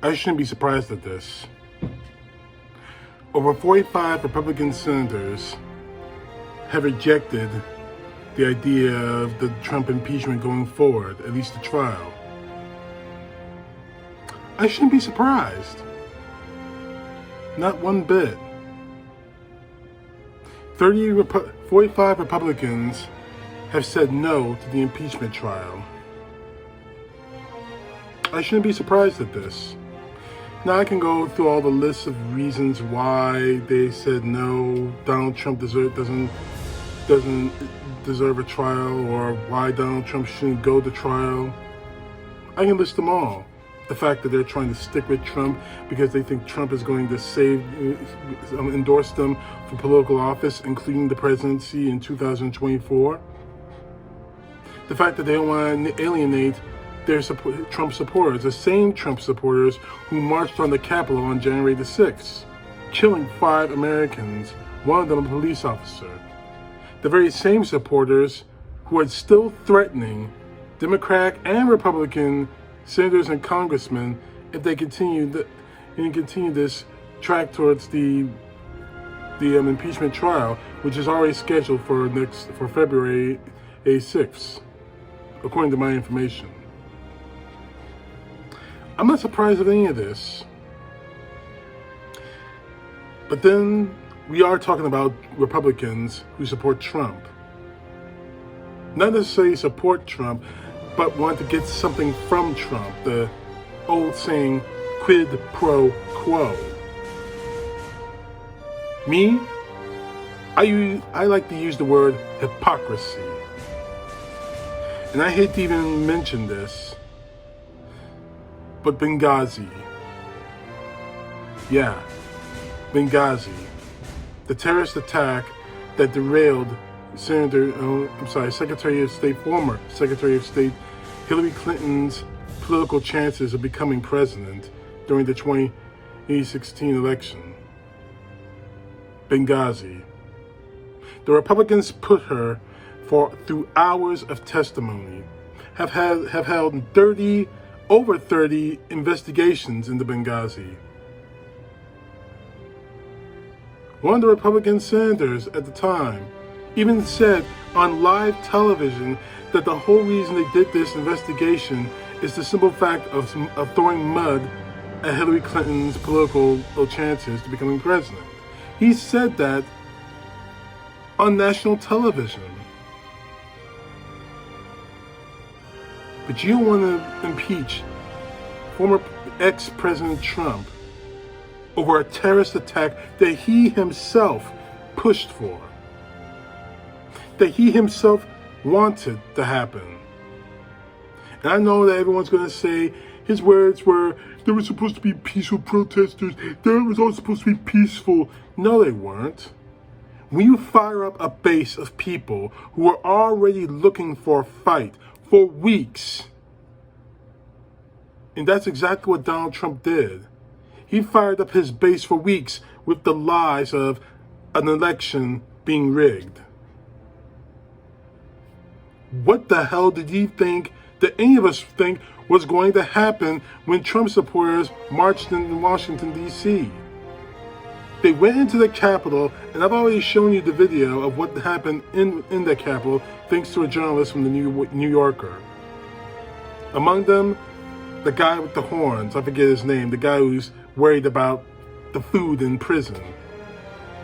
I shouldn't be surprised at this. Over 45 Republican senators have rejected the idea of the Trump impeachment going forward, at least the trial. I shouldn't be surprised. Not one bit. 45 Republicans have said no to the impeachment trial. I shouldn't be surprised at this. Now I can go through all the lists of reasons why they said no. Donald Trump doesn't deserve a trial, or why Donald Trump shouldn't go to trial. I can list them all. The fact that they're trying to stick with Trump because they think Trump is going to endorse them for political office, including the presidency in 2024. The fact that they don't want to alienate their Trump supporters, the same Trump supporters who marched on the Capitol on January the 6th, killing 5 Americans, one of them a police officer. The very same supporters who are still threatening Democrat and Republican senators and congressmen if they continue this track towards the impeachment trial, which is already scheduled for February 6th, according to my information. I'm not surprised at any of this. But then we are talking about Republicans who support Trump. Not necessarily support Trump, but want to get something from Trump. The old saying, quid pro quo. Me, I like to use the word hypocrisy. And I hate to even mention this, but Benghazi. Yeah, Benghazi. The terrorist attack that derailed former Secretary of State Hillary Clinton's political chances of becoming president during the 2016 election. Benghazi. The Republicans put her through hours of testimony, have held over 30 investigations into Benghazi. One of the Republican senators at the time even said on live television that the whole reason they did this investigation is the simple fact of throwing mud at Hillary Clinton's political chances to becoming president. He said that on national television. But you don't want to impeach former ex-President Trump over a terrorist attack that he himself pushed for, that he himself wanted to happen. And I know that everyone's going to say his words were, there were supposed to be peaceful protesters, there was all supposed to be peaceful. No, they weren't. When you fire up a base of people who are already looking for a fight for weeks, and that's exactly what Donald Trump did. He fired up his base for weeks with the lies of an election being rigged. What the hell did he think that any of us think was going to happen when Trump supporters marched in Washington, D.C.? They went into the Capitol, and I've already shown you the video of what happened in the Capitol, thanks to a journalist from the New Yorker. Among them, the guy with the horns, I forget his name, the guy who's worried about the food in prison.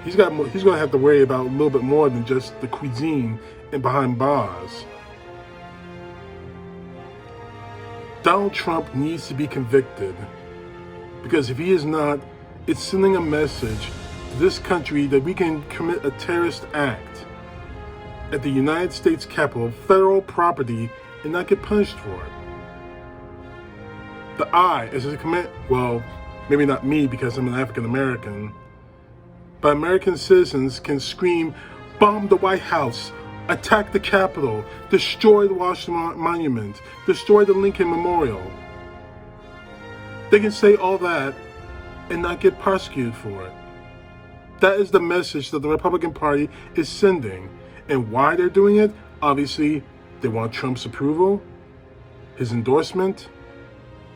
He's going to have to worry about a little bit more than just the cuisine and behind bars. Donald Trump needs to be convicted, because if he is not, it's sending a message to this country that we can commit a terrorist act at the United States Capitol, federal property, and not get punished for it. The as a commit, well, maybe not me because I'm an African American, but American citizens can scream, bomb the White House, attack the Capitol, destroy the Washington Monument, destroy the Lincoln Memorial. They can say all that and not get prosecuted for it. That is the message that the Republican Party is sending. And why they're doing it? Obviously, they want Trump's approval, his endorsement,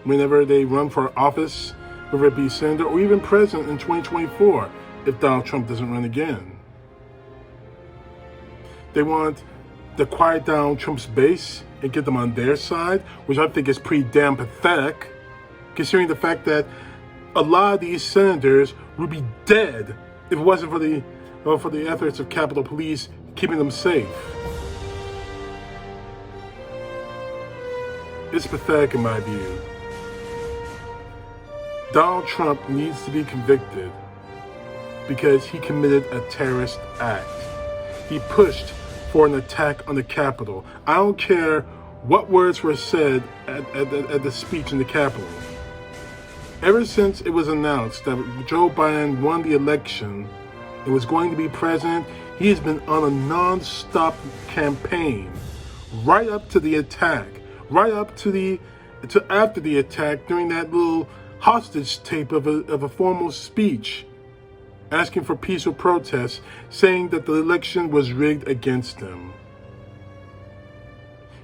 whenever they run for office, whether it be senator or even president in 2024, if Donald Trump doesn't run again. They want to quiet down Trump's base and get them on their side, which I think is pretty damn pathetic, considering the fact that a lot of these senators would be dead if it wasn't for the efforts of Capitol Police keeping them safe. It's pathetic in my view. Donald Trump needs to be convicted because he committed a terrorist act. He pushed for an attack on the Capitol. I don't care what words were said at the speech in the Capitol. Ever since it was announced that Joe Biden won the election and was going to be president, he has been on a non-stop campaign right up to the attack, right up to after the attack, during that little hostage tape of a formal speech asking for peaceful protests, saying that the election was rigged against him.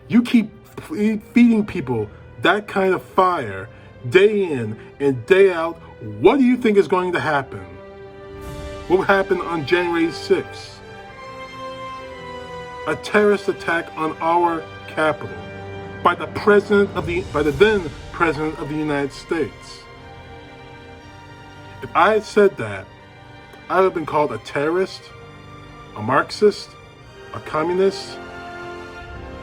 You keep feeding people that kind of fire day in and day out. What do you think is going to happen? What happened on January 6th? A terrorist attack on our Capitol by the then President of the United States. If I had said that, I would have been called a terrorist, a Marxist, a communist,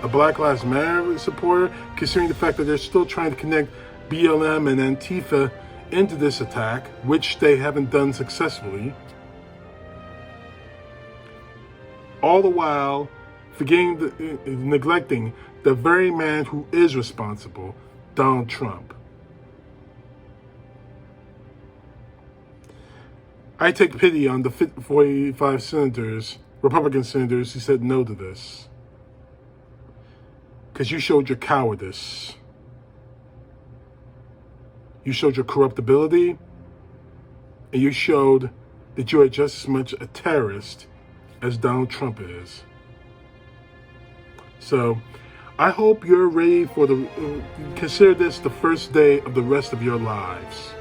a Black Lives Matter supporter, considering the fact that they're still trying to connect BLM and Antifa into this attack, which they haven't done successfully. All the while neglecting the very man who is responsible, Donald Trump. I take pity on the 45 senators, Republican senators, who said no to this. Because you showed your cowardice. You showed your corruptibility, and you showed that you are just as much a terrorist as Donald Trump is. So, I hope you're ready for consider this the first day of the rest of your lives.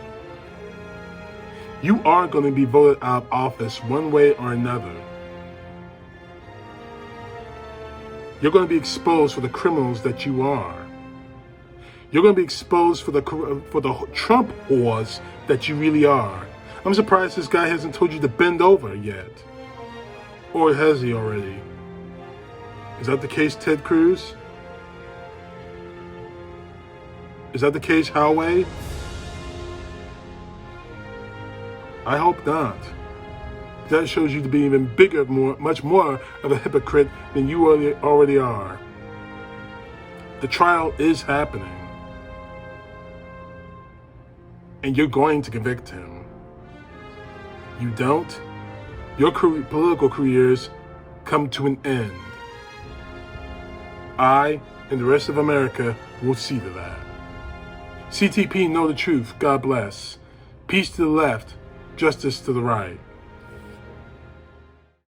You are going to be voted out of office one way or another. You're going to be exposed for the criminals that you are. You're going to be exposed for the Trump whores that you really are. I'm surprised this guy hasn't told you to bend over yet. Or has he already? Is that the case, Ted Cruz? Is that the case, Howie? I hope not. That shows you to be even bigger, much more of a hypocrite than you already are. The trial is happening. And you're going to convict him. You don't, your political careers come to an end. I and the rest of America will see to that. CTP, know the truth. God bless. Peace to the left, justice to the right.